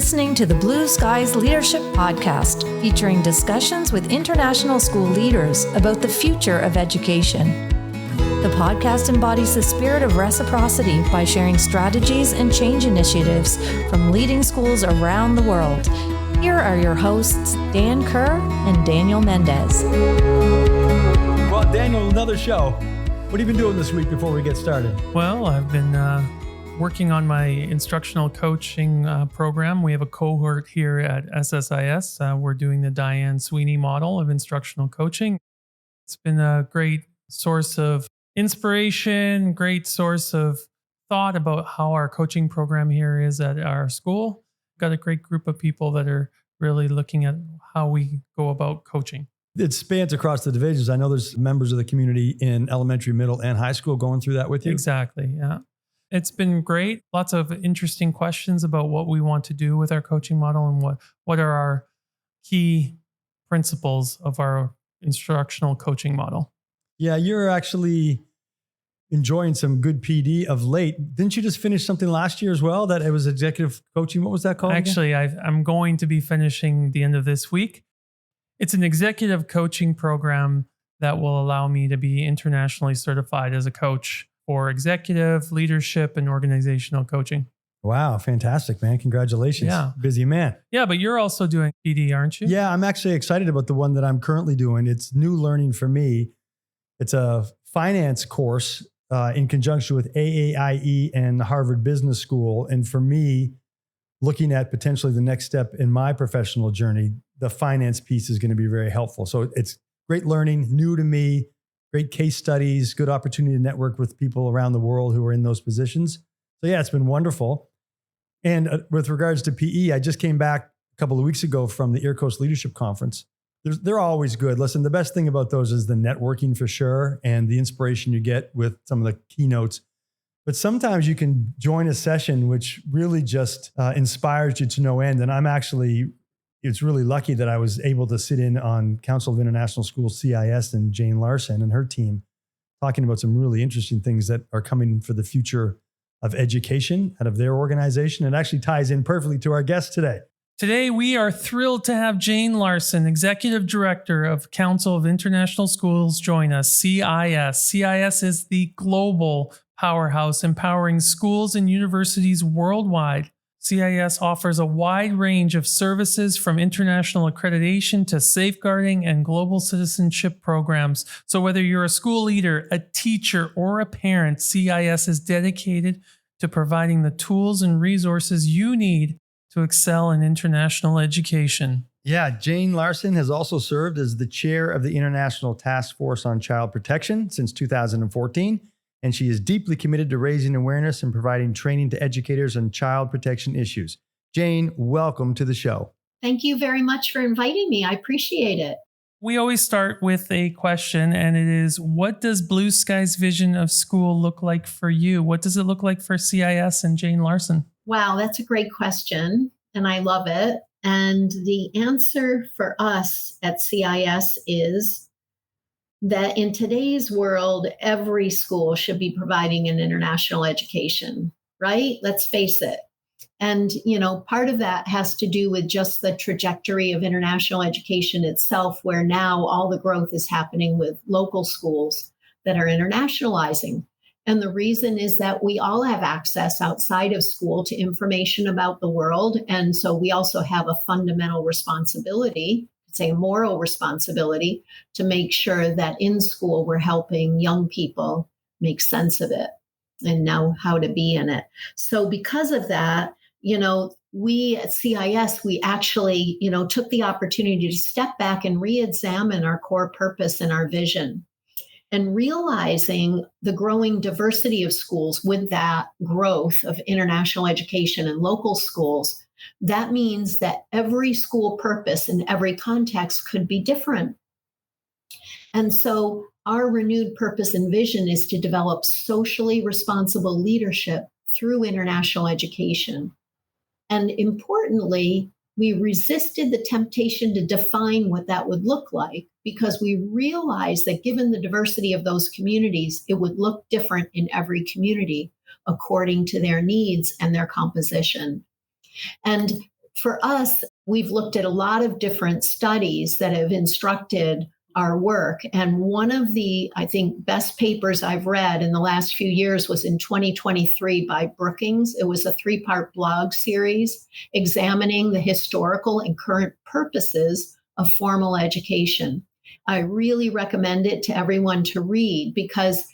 listening to the Blue Skies Leadership Podcast, featuring discussions with international school leaders about the future of education. The podcast embodies the spirit of reciprocity by sharing strategies and change initiatives from leading schools around the world. Here are your hosts, Dan Kerr and Daniel Mendes. Well, Daniel, another show. What have you been doing this week before we get started? Well, I've been working on my instructional coaching program. We have a cohort here at SSIS. We're doing the Diane Sweeney model of instructional coaching. It's been a great source of inspiration, great source of thought about how our coaching program here is at our school. Got a great group of people that are really looking at how we go about coaching. It spans across the divisions. I know there's members of the community in elementary, middle, and high school going through that with you. Exactly, yeah. It's been great. Lots of interesting questions about what we want to do with our coaching model and what are our key principles of our instructional coaching model. Yeah, you're actually enjoying some good PD of late. Didn't you just finish something last year as well? That it was executive coaching. What was that called? Actually, I'm going to be finishing the end of this week. It's an executive coaching program that will allow me to be internationally certified as a coach for executive, leadership, and organizational coaching. Wow, fantastic, man. Congratulations. Yeah. Busy man. Yeah, but you're also doing PD, aren't you? Yeah, I'm actually excited about the one that I'm currently doing. It's new learning for me. It's a finance course in conjunction with AAIE and the Harvard Business School. And for me, looking at potentially the next step in my professional journey, the finance piece is going to be very helpful. So it's great learning, new to me, great case studies, good opportunity to network with people around the world who are in those positions. So yeah, it's been wonderful. And with regards to PE, I just came back a couple of weeks ago from the Ear Coast Leadership Conference. They're always good. Listen, the best thing about those is the networking for sure and the inspiration you get with some of the keynotes. But sometimes you can join a session which really just inspires you to no end. And it's really lucky that I was able to sit in on Council of International Schools, CIS, and Jane Larsson and her team talking about some really interesting things that are coming for the future of education out of their organization. It actually ties in perfectly to our guest today. Today, we are thrilled to have Jane Larsson, Executive Director of Council of International Schools, join us, CIS. CIS is the global powerhouse empowering schools and universities worldwide. CIS offers a wide range of services from international accreditation to safeguarding and global citizenship programs. So whether you're a school leader, a teacher, or a parent, CIS is dedicated to providing the tools and resources you need to excel in international education. Yeah, Jane Larsson has also served as the chair of the International Task Force on Child Protection since 2014. And she is deeply committed to raising awareness and providing training to educators on child protection issues. Jane, welcome to the show. Thank you very much for inviting me. I appreciate it. We always start with a question, and it is, what does Blue Sky's vision of school look like for you? What does it look like for CIS and Jane Larsson? Wow, that's a great question, and I love it. And the answer for us at CIS is that in today's world, every school should be providing an international education, right? Let's face it. And, part of that has to do with just the trajectory of international education itself, where now all the growth is happening with local schools that are internationalizing. And the reason is that we all have access outside of school to information about the world. And so we also have a fundamental responsibility, a moral responsibility, to make sure that in school we're helping young people make sense of it and know how to be in it. So because of that, we at CIS, we actually, took the opportunity to step back and re-examine our core purpose and our vision. And realizing the growing diversity of schools with that growth of international education and local schools, that means that every school purpose in every context could be different. And so our renewed purpose and vision is to develop socially responsible leadership through international education. And importantly, we resisted the temptation to define what that would look like because we realized that given the diversity of those communities, it would look different in every community according to their needs and their composition. And for us, we've looked at a lot of different studies that have instructed our work. And one of the, I think, best papers I've read in the last few years was in 2023 by Brookings. It was a 3-part blog series examining the historical and current purposes of formal education. I really recommend it to everyone to read because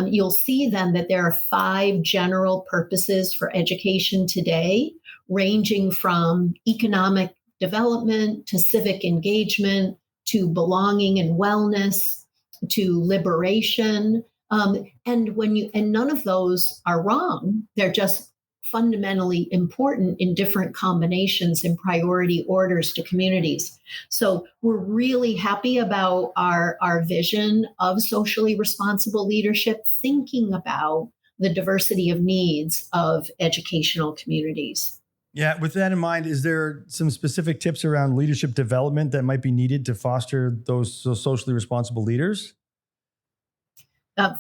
you'll see then that there are 5 general purposes for education today, ranging from economic development to civic engagement, to belonging and wellness, to liberation. And none of those are wrong. They're just fundamentally important in different combinations and priority orders to communities. So we're really happy about our vision of socially responsible leadership, thinking about the diversity of needs of educational communities. Yeah, with that in mind, is there some specific tips around leadership development that might be needed to foster those socially responsible leaders?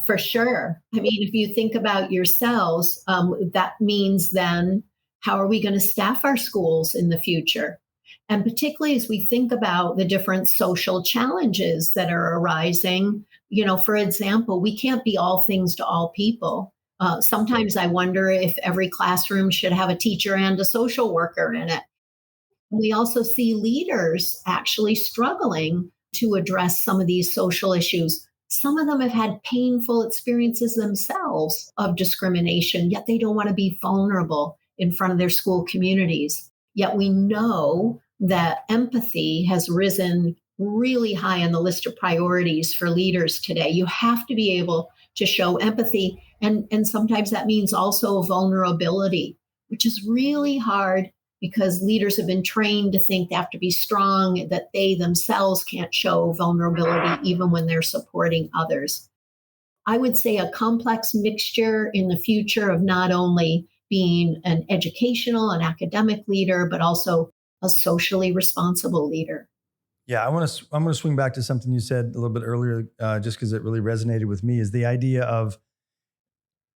For sure. I mean, if you think about yourselves, that means then how are we going to staff our schools in the future? And particularly as we think about the different social challenges that are arising, for example, we can't be all things to all people. Sometimes I wonder if every classroom should have a teacher and a social worker in it. We also see leaders actually struggling to address some of these social issues. Some of them have had painful experiences themselves of discrimination, yet they don't want to be vulnerable in front of their school communities. Yet we know that empathy has risen really high on the list of priorities for leaders today. You have to be able to show empathy. And sometimes that means also vulnerability, which is really hard because leaders have been trained to think they have to be strong, that they themselves can't show vulnerability even when they're supporting others. I would say a complex mixture in the future of not only being an educational and academic leader, but also a socially responsible leader. Yeah, I'm going to swing back to something you said a little bit earlier, just because it really resonated with me, is the idea of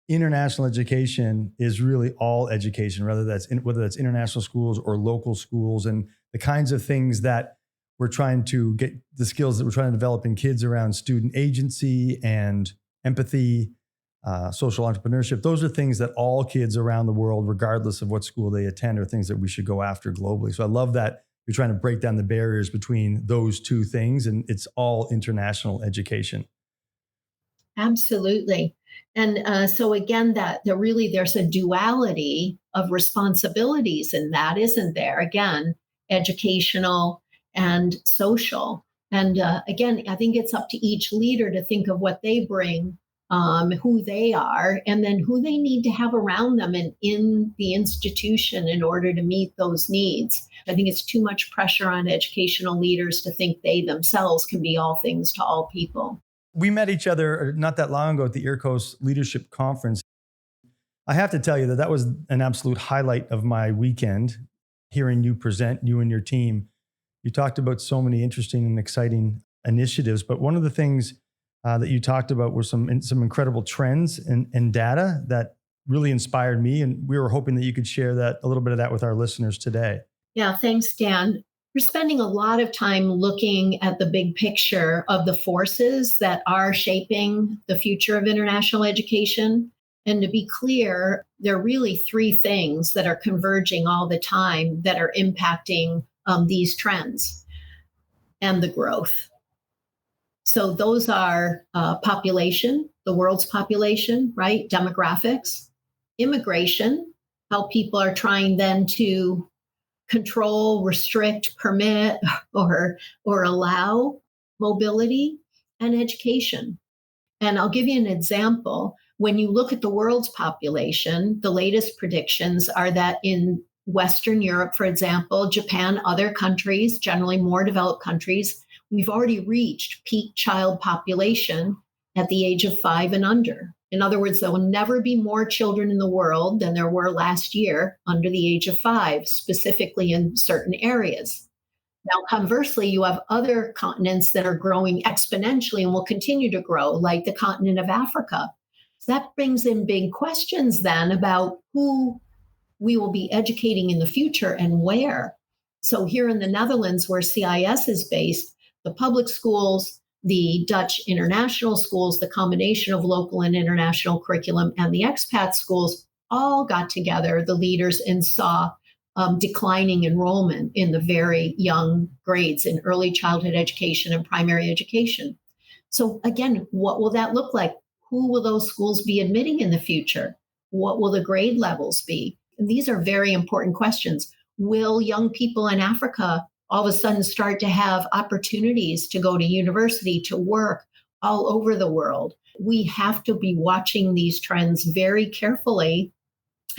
international education is really all education, whether that's international schools or local schools, and the kinds of things that we're trying to get, the skills that we're trying to develop in kids around student agency and empathy, social entrepreneurship. Those are things that all kids around the world, regardless of what school they attend, are things that we should go after globally. So I love that you're trying to break down the barriers between those two things, and it's all international education. Absolutely. And so again, there's a duality of responsibilities in that, isn't there? Again, educational and social. And again, I think it's up to each leader to think of what they bring, who they are, and then who they need to have around them and in the institution in order to meet those needs. I think it's too much pressure on educational leaders to think they themselves can be all things to all people. We met each other not that long ago at the IRCOS Leadership Conference. I have to tell you that was an absolute highlight of my weekend, hearing you present, you and your team. You talked about so many interesting and exciting initiatives, but one of the things that you talked about were some incredible trends and data that really inspired me, and we were hoping that you could share a little bit of that with our listeners today. Yeah, thanks, Dan. We're spending a lot of time looking at the big picture of the forces that are shaping the future of international education. And to be clear, there are really 3 things that are converging all the time that are impacting these trends and the growth. So those are population, the world's population, right? Demographics, immigration, how people are trying then to control, restrict, permit, or allow mobility, and education. And I'll give you an example. When you look at the world's population, the latest predictions are that in Western Europe, for example, Japan, other countries, generally more developed countries, we've already reached peak child population at the age of 5 and under. In other words, there will never be more children in the world than there were last year under the age of 5, specifically in certain areas. Now, conversely, you have other continents that are growing exponentially and will continue to grow, like the continent of Africa. So that brings in big questions then about who we will be educating in the future and where. So here in the Netherlands, where CIS is based, the public schools, the Dutch international schools, the combination of local and international curriculum, and the expat schools all got together, the leaders, and saw declining enrollment in the very young grades in early childhood education and primary education. So again, what will that look like? Who will those schools be admitting in the future? What will the grade levels be? And these are very important questions. Will young people in Africa all of a sudden start to have opportunities to go to university, to work all over the world? We have to be watching these trends very carefully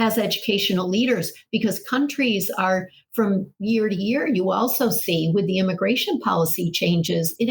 as educational leaders, because countries are, from year to year, you also see with the immigration policy changes, it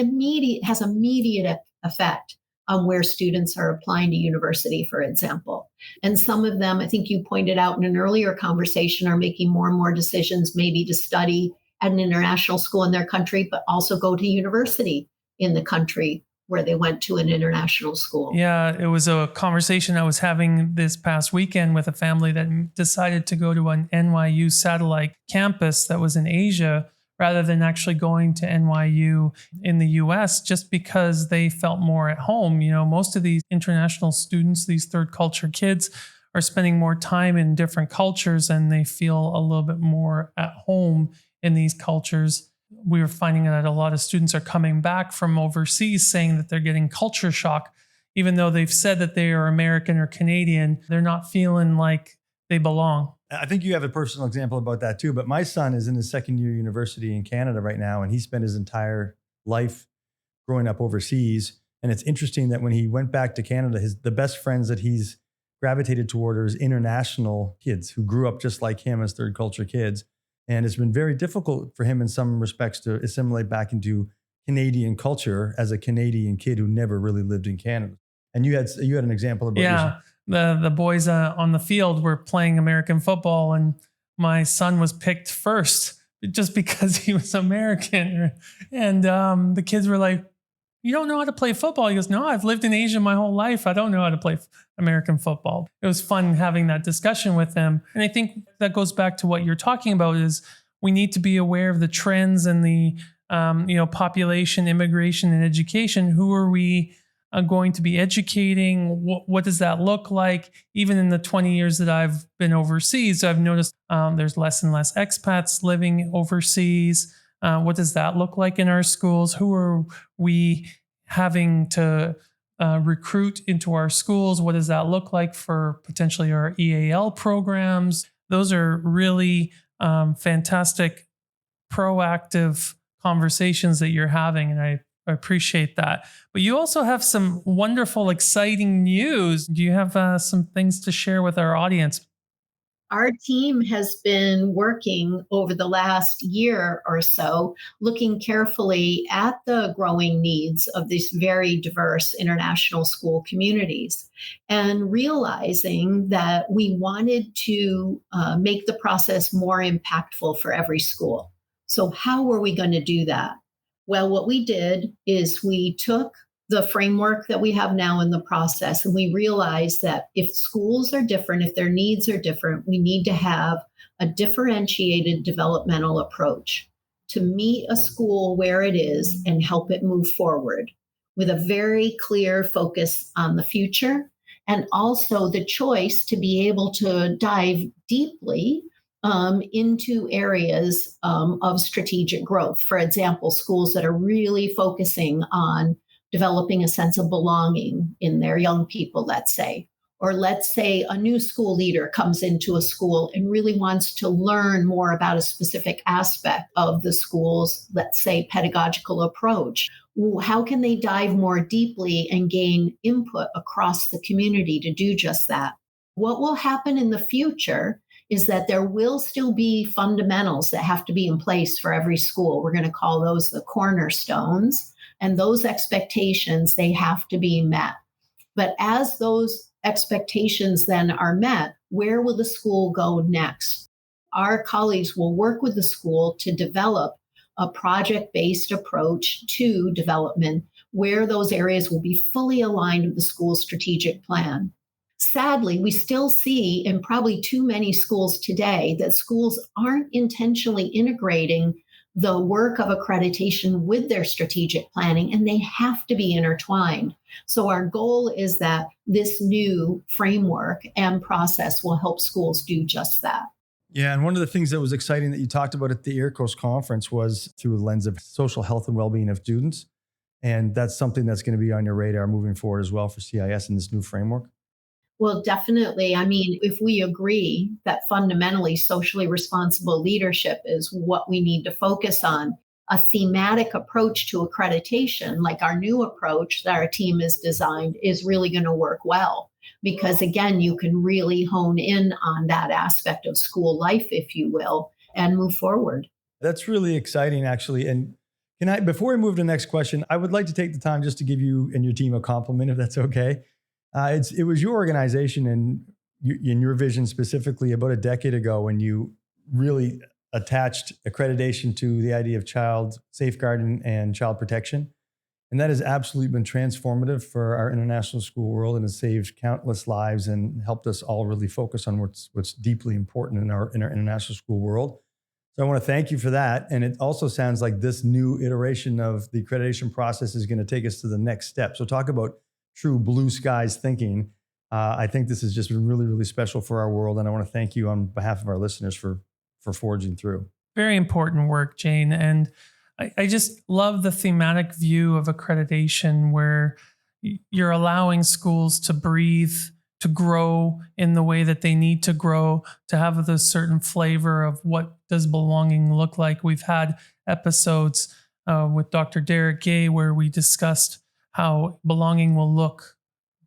has immediate effect on where students are applying to university, for example. And some of them, I think you pointed out in an earlier conversation, are making more and more decisions maybe to study at an international school in their country, but also go to university in the country where they went to an international school. Yeah, it was a conversation I was having this past weekend with a family that decided to go to an NYU satellite campus that was in Asia rather than actually going to NYU in the US, just because they felt more at home. You know, most of these international students, these third culture kids, are spending more time in different cultures and they feel a little bit more at home in these cultures. We were finding that a lot of students are coming back from overseas saying that they're getting culture shock, even though they've said that they are American or Canadian. They're not feeling like they belong. I think you have a personal example about that too, but my son is in his second year university in Canada right now, and he spent his entire life growing up overseas. And it's interesting that when he went back to Canada, the best friends that he's gravitated toward are international kids who grew up just like him as third culture kids. And it's been very difficult for him in some respects to assimilate back into Canadian culture as a Canadian kid who never really lived in Canada. And you had an example about the boys on the field were playing American football, and my son was picked first just because he was American. And the kids were like, "You don't know how to play football?" He goes, "No, I've lived in Asia my whole life. I don't know how to play American football." It was fun having that discussion with them. And I think that goes back to what you're talking about, is we need to be aware of the trends and the population, immigration, and education. Who are we going to be educating? What does that look like? Even in the 20 years that I've been overseas, I've noticed there's less and less expats living overseas. What does that look like in our schools? Who are we having to recruit into our schools? What does that look like for potentially our EAL programs? Those are really fantastic, proactive conversations that you're having, and I appreciate that. But you also have some wonderful, exciting news. Do you have some things to share with our audience? Our team has been working over the last year or so, looking carefully at the growing needs of these very diverse international school communities, and realizing that we wanted to make the process more impactful for every school. So how were we going to do that? Well, what we did is we took the framework that we have now in the process, and we realized that if schools are different, if their needs are different, we need to have a differentiated developmental approach to meet a school where it is and help it move forward with a very clear focus on the future, and also the choice to be able to dive deeply into areas of strategic growth. For example, schools that are really focusing on developing a sense of belonging in their young people, let's say. Or let's say a new school leader comes into a school and really wants to learn more about a specific aspect of the school's, let's say, pedagogical approach. How can they dive more deeply and gain input across the community to do just that? What will happen in the future is that there will still be fundamentals that have to be in place for every school. We're going to call those the cornerstones. And those expectations, they have to be met. But as those expectations then are met, where will the school go next? Our colleagues will work with the school to develop a project-based approach to development where those areas will be fully aligned with the school's strategic plan. sadly, we still see in probably too many schools today that schools aren't intentionally integrating the work of accreditation with their strategic planning, and they have to be intertwined. So our goal is that this new framework and process will help schools do just that. Yeah, and one of the things that was exciting that you talked about at the EARCOS conference was through a lens of social health and well-being of students. And that's something that's going to be on your radar moving forward as well for CIS in this new framework. Well, definitely. I mean, if we agree that fundamentally socially responsible leadership is what we need to focus on, a thematic approach to accreditation, like our new approach that our team has designed, is really going to work well. Because again, you can really hone in on that aspect of school life, if you will, and move forward. That's really exciting, actually. And before we move to the next question, I would like to take the time just to give you and your team a compliment, if that's okay. It was your organization and in your vision specifically about a decade ago when you really attached accreditation to the idea of child safeguarding and child protection. And that has absolutely been transformative for our international school world and has saved countless lives and helped us all really focus on what's deeply important in our international school world. So I want to thank you for that. And it also sounds like this new iteration of the accreditation process is going to take us to the next step. So talk about true blue skies thinking. I think this has just been really, really special for our world. And I want to thank you on behalf of our listeners for forging through. Very important work, Jane. And I just love the thematic view of accreditation where you're allowing schools to breathe, to grow in the way that they need to grow, to have this certain flavor of what does belonging look like. We've had episodes with Dr. Derek Gay where we discussed how belonging will look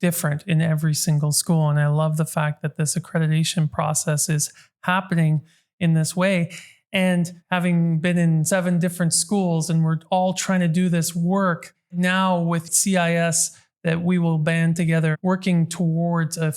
different in every single school. And I love the fact that this accreditation process is happening in this way. And having been in 7 different schools and we're all trying to do this work now with CIS, that we will band together working towards a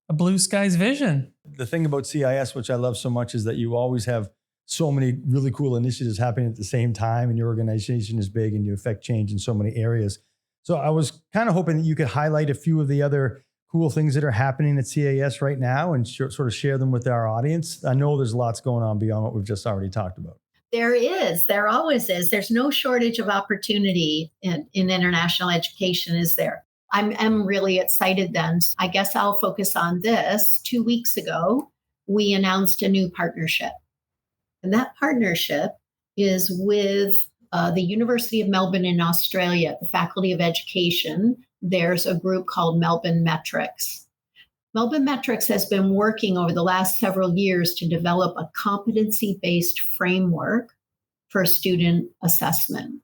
blue skies vision. The thing about CIS, which I love so much, is that you always have so many really cool initiatives happening at the same time, and your organization is big and you affect change in so many areas. So I was kind of hoping that you could highlight a few of the other cool things that are happening at CIS right now and sort of share them with our audience. I know there's lots going on beyond what we've just already talked about. There is. There always is. There's no shortage of opportunity in international education, is there? I'm really excited then. I guess I'll focus on this. 2 weeks ago, we announced a new partnership. And that partnership is with the University of Melbourne in Australia, the Faculty of Education. There's a group called Melbourne Metrics. Melbourne Metrics has been working over the last several years to develop a competency-based framework for student assessment.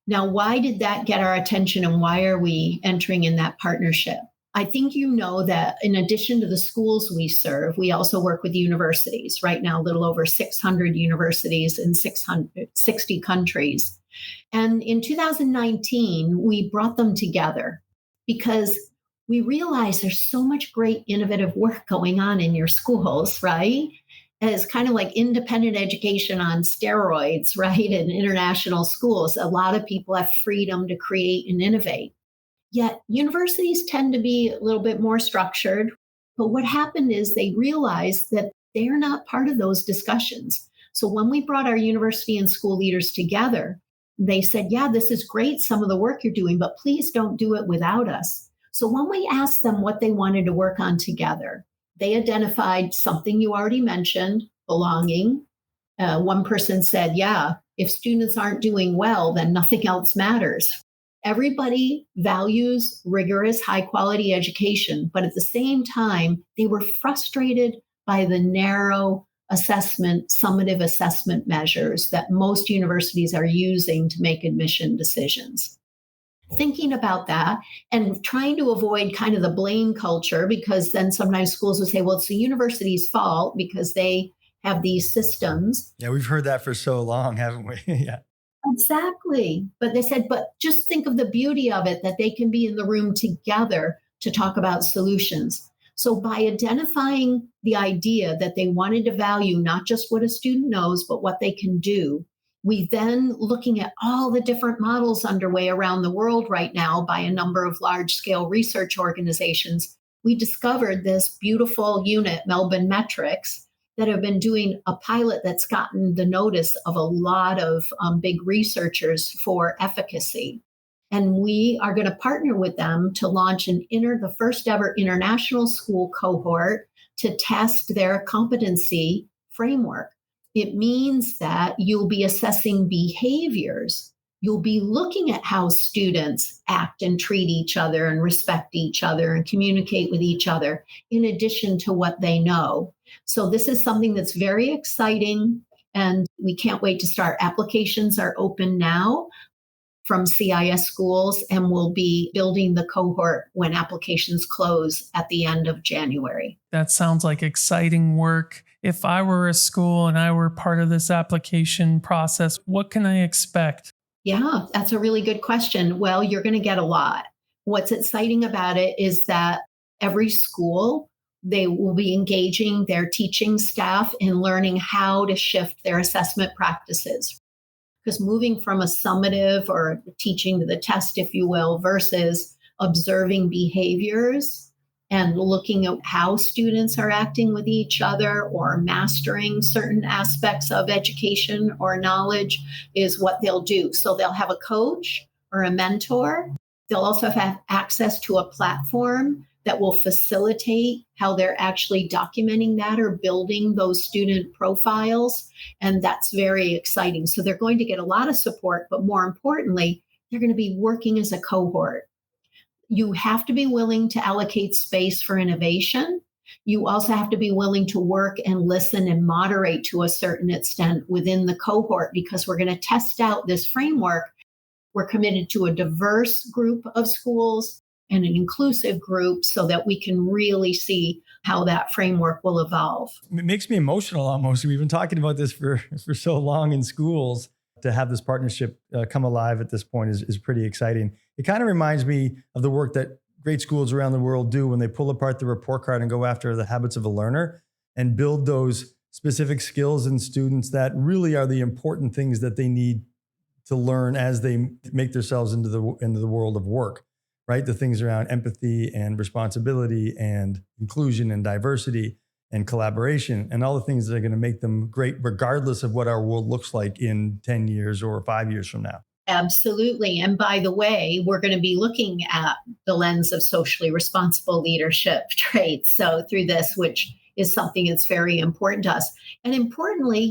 Now, why did that get our attention and why are we entering in that partnership? I think you know that in addition to the schools we serve, we also work with universities. Right now, a little over 600 universities in 660 countries. And in 2019, we brought them together because we realized there's so much great innovative work going on in your schools, right? And it's kind of like independent education on steroids, right? In international schools, a lot of people have freedom to create and innovate. Yet universities tend to be a little bit more structured. But what happened is they realized that they're not part of those discussions. So when we brought our university and school leaders together, they said, yeah, this is great, some of the work you're doing, but please don't do it without us. So when we asked them what they wanted to work on together, they identified something you already mentioned, belonging. One person said, yeah, if students aren't doing well, then nothing else matters. Everybody values rigorous, high quality education, but at the same time, they were frustrated by the narrow summative assessment measures that most universities are using to make admission decisions. Thinking about that and trying to avoid kind of the blame culture, because then sometimes schools will say, well, it's the university's fault because they have these systems. Yeah, we've heard that for so long, haven't we? Yeah. Exactly. But they said, but just think of the beauty of it, that they can be in the room together to talk about solutions. So by identifying the idea that they wanted to value not just what a student knows, but what they can do, we then, looking at all the different models underway around the world right now by a number of large-scale research organizations, we discovered this beautiful unit, Melbourne Metrics, that have been doing a pilot that's gotten the notice of a lot of big researchers for efficacy. And we are going to partner with them to launch the first ever international school cohort to test their competency framework. It means that you'll be assessing behaviors. You'll be looking at how students act and treat each other and respect each other and communicate with each other, in addition to what they know. So this is something that's very exciting, and we can't wait to start. Applications are open now from CIS schools, and we'll be building the cohort when applications close at the end of January. That sounds like exciting work. If I were a school and I were part of this application process, what can I expect? Yeah, that's a really good question. Well, you're going to get a lot. What's exciting about it is that every school, they will be engaging their teaching staff in learning how to shift their assessment practices. Because moving from a summative or teaching to the test, if you will, versus observing behaviors and looking at how students are acting with each other or mastering certain aspects of education or knowledge is what they'll do. So they'll have a coach or a mentor. They'll also have access to a platform that will facilitate how they're actually documenting that or building those student profiles. And that's very exciting. So they're going to get a lot of support, but more importantly, they're going to be working as a cohort. You have to be willing to allocate space for innovation. You also have to be willing to work and listen and moderate to a certain extent within the cohort, because we're going to test out this framework. We're committed to a diverse group of schools and an inclusive group so that we can really see how that framework will evolve. It makes me emotional almost. We've been talking about this for so long in schools. To have this partnership come alive at this point is pretty exciting. It kind of reminds me of the work that great schools around the world do when they pull apart the report card and go after the habits of a learner and build those specific skills in students that really are the important things that they need to learn as they make themselves into the world of work, right? The things around empathy and responsibility and inclusion and diversity and collaboration and all the things that are going to make them great, regardless of what our world looks like in 10 years or 5 years from now. Absolutely. And by the way, we're going to be looking at the lens of socially responsible leadership traits. So through this, which is something that's very important to us. And importantly,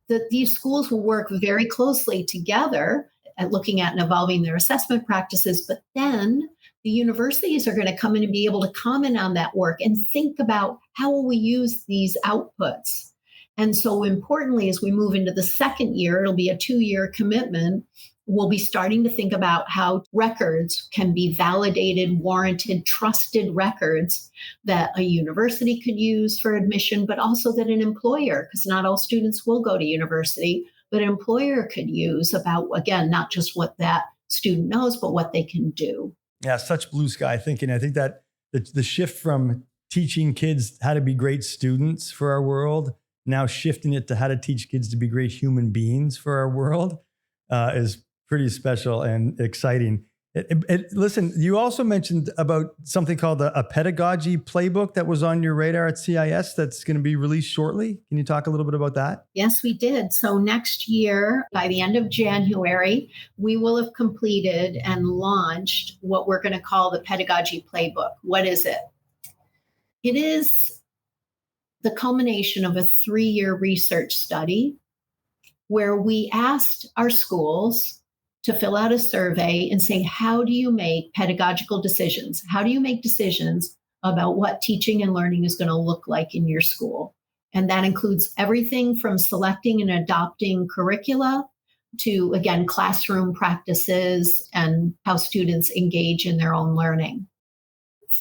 that these schools will work very closely together at looking at and evolving their assessment practices. But then the universities are going to come in and be able to comment on that work and think about how will we use these outputs. And so importantly, as we move into the second year, it'll be a 2-year commitment. We'll be starting to think about how records can be validated, warranted, trusted records that a university could use for admission, but also that an employer, because not all students will go to university, but an employer could use about, again, not just what that student knows, but what they can do. Yeah, such blue sky thinking. I think that the shift from teaching kids how to be great students for our world, now shifting it to how to teach kids to be great human beings for our world is pretty special and exciting. Listen, you also mentioned about something called a pedagogy playbook that was on your radar at CIS that's going to be released shortly. Can you talk a little bit about that? Yes, we did. So next year, by the end of January, we will have completed and launched what we're going to call the Pedagogy Playbook. What is it? It is the culmination of a 3-year research study where we asked our schools to fill out a survey and say, how do you make pedagogical decisions? How do you make decisions about what teaching and learning is going to look like in your school? And that includes everything from selecting and adopting curricula to, again, classroom practices and how students engage in their own learning.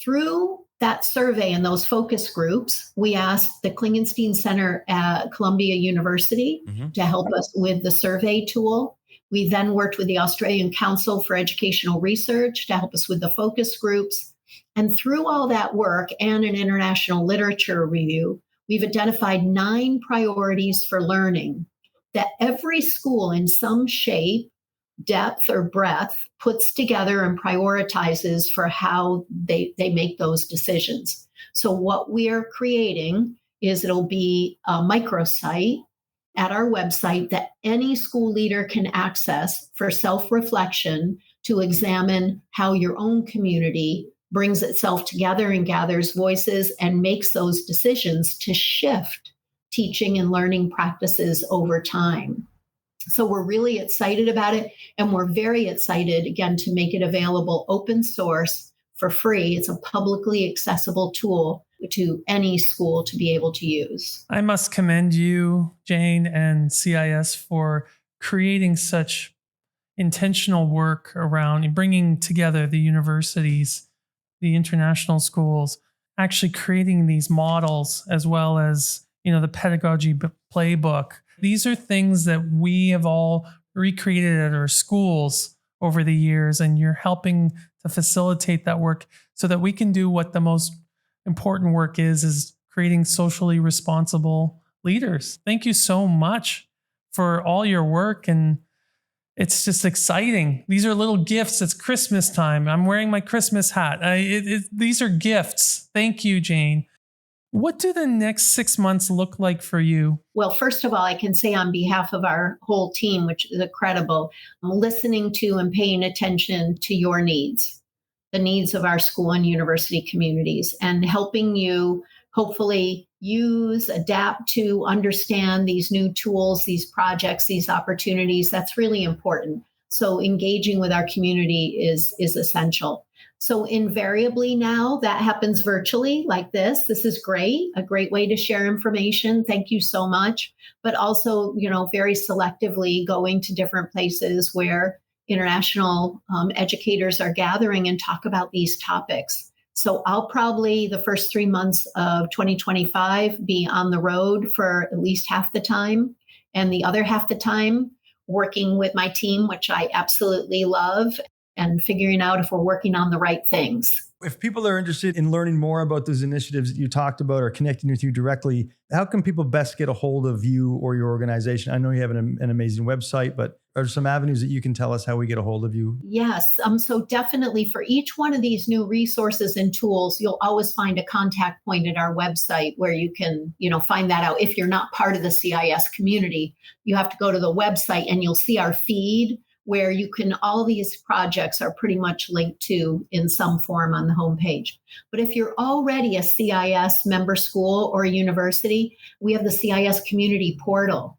Through that survey and those focus groups, we asked the Klingenstein Center at Columbia University to help us with the survey tool. We then worked with the Australian Council for Educational Research to help us with the focus groups. And through all that work and an international literature review, we've identified 9 priorities for learning that every school in some shape depth or breadth, puts together and prioritizes for how they make those decisions. So what we're creating is it'll be a microsite at our website that any school leader can access for self-reflection to examine how your own community brings itself together and gathers voices and makes those decisions to shift teaching and learning practices over time. So we're really excited about it, and we're very excited, again, to make it available open source for free. It's a publicly accessible tool to any school to be able to use. I must commend you, Jane, and CIS for creating such intentional work around bringing together the universities, the international schools, actually creating these models, as well as, the pedagogy playbook. These are things that we have all recreated at our schools over the years, and you're helping to facilitate that work so that we can do what the most important work is creating socially responsible leaders. Thank you so much for all your work, and it's just exciting. These are little gifts. It's Christmas time. I'm wearing my Christmas hat. These are gifts. Thank you, Jane. What do the next 6 months look like for you? Well, first of all, I can say on behalf of our whole team, which is incredible, I'm listening to and paying attention to your needs, the needs of our school and university communities, and helping you hopefully use, adapt to, understand these new tools, these projects, these opportunities. That's really important. So engaging with our community is essential. So invariably now that happens virtually like this. This is great, a great way to share information. Thank you so much. But also, very selectively going to different places where international educators are gathering and talk about these topics. So I'll probably the first 3 months of 2025 be on the road for at least half the time, and the other half the time working with my team, which I absolutely love, and figuring out if we're working on the right things. If people are interested in learning more about those initiatives that you talked about or connecting with you directly, how can people best get a hold of you or your organization? I know you have an amazing website, but are there some avenues that you can tell us how we get a hold of you? Yes. So definitely for each one of these new resources and tools, you'll always find a contact point at our website where you can, find that out. If you're not part of the CIS community, you have to go to the website and you'll see our feed where all these projects are pretty much linked to in some form on the homepage. But if you're already a CIS member school or a university, we have the CIS community portal.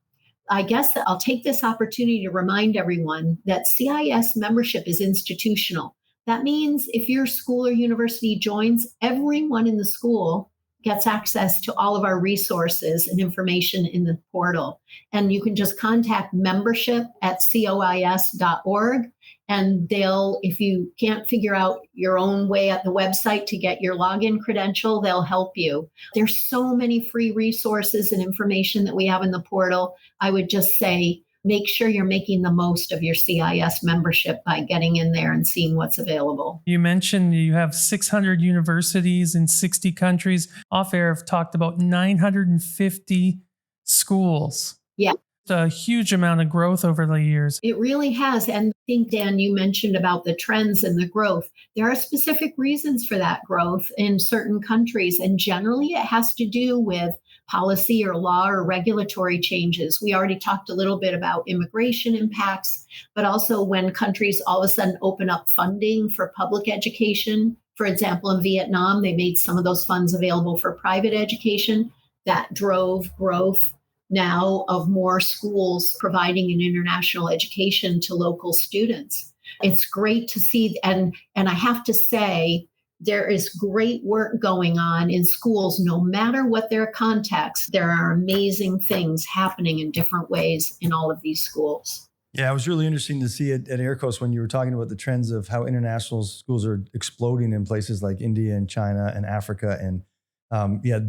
I guess that I'll take this opportunity to remind everyone that CIS membership is institutional. That means if your school or university joins, everyone in the school gets access to all of our resources and information in the portal. And you can just contact membership@cois.org. And if you can't figure out your own way at the website to get your login credential, they'll help you. There's so many free resources and information that we have in the portal. I would just say, make sure you're making the most of your CIS membership by getting in there and seeing what's available. You mentioned you have 600 universities in 60 countries. Off air, I've talked about 950 schools. Yeah. It's a huge amount of growth over the years. It really has. And I think, Dan, you mentioned about the trends and the growth. There are specific reasons for that growth in certain countries. And generally, it has to do with policy or law or regulatory changes. We already talked a little bit about immigration impacts, but also when countries all of a sudden open up funding for public education. For example, in Vietnam, they made some of those funds available for private education. That drove growth now of more schools providing an international education to local students. It's great to see. And I have to say, there is great work going on in schools, no matter what their context. There are amazing things happening in different ways in all of these schools. Yeah, it was really interesting to see it at AirCoast when you were talking about the trends of how international schools are exploding in places like India and China and Africa. And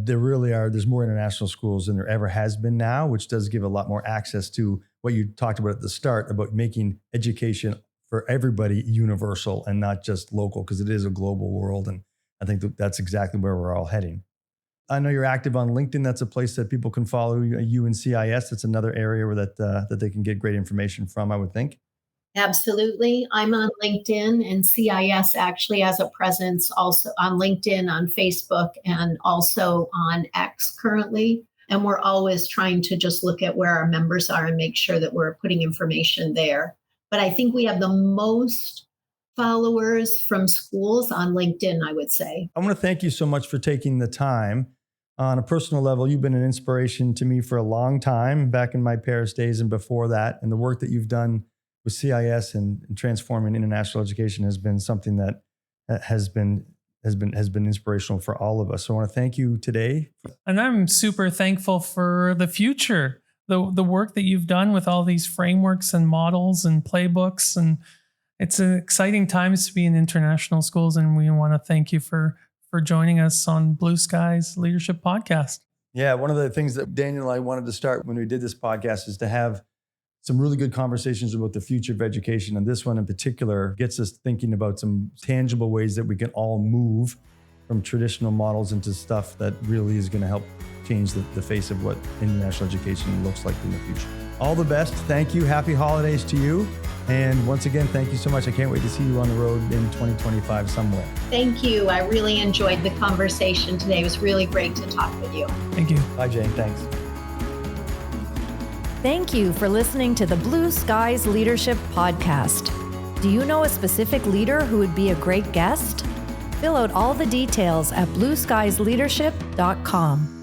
there really are. There's more international schools than there ever has been now, which does give a lot more access to what you talked about at the start about making education for everybody universal and not just local, because it is a global world. And I think that's exactly where we're all heading. I know you're active on LinkedIn. That's a place that people can follow you and CIS. That's another area where that they can get great information from, I would think. Absolutely. I'm on LinkedIn, and CIS actually has a presence also on LinkedIn, on Facebook, and also on X currently. And we're always trying to just look at where our members are and make sure that we're putting information there. But I think we have the most followers from schools on LinkedIn, I would say. I want to thank you so much for taking the time. On a personal level, you've been an inspiration to me for a long time, back in my Paris days and before that. And the work that you've done with CIS and transforming international education has been something that has been inspirational for all of us. So I want to thank you today. And I'm super thankful for the future, the work that you've done with all these frameworks and models and playbooks. And it's an exciting times to be in international schools. And we want to thank you for joining us on Blue Skies Leadership Podcast. Yeah, one of the things that Daniel and I wanted to start when we did this podcast is to have some really good conversations about the future of education. And this one in particular gets us thinking about some tangible ways that we can all move from traditional models into stuff that really is going to help change the face of what international education looks like in the future. All the best. Thank you. Happy holidays to you. And once again, thank you so much. I can't wait to see you on the road in 2025 somewhere. Thank you. I really enjoyed the conversation today. It was really great to talk with you. Thank you. Bye, Jane. Thanks. Thank you for listening to the Blue Skies Leadership Podcast. Do you know a specific leader who would be a great guest? Fill out all the details at blueskiesleadership.com.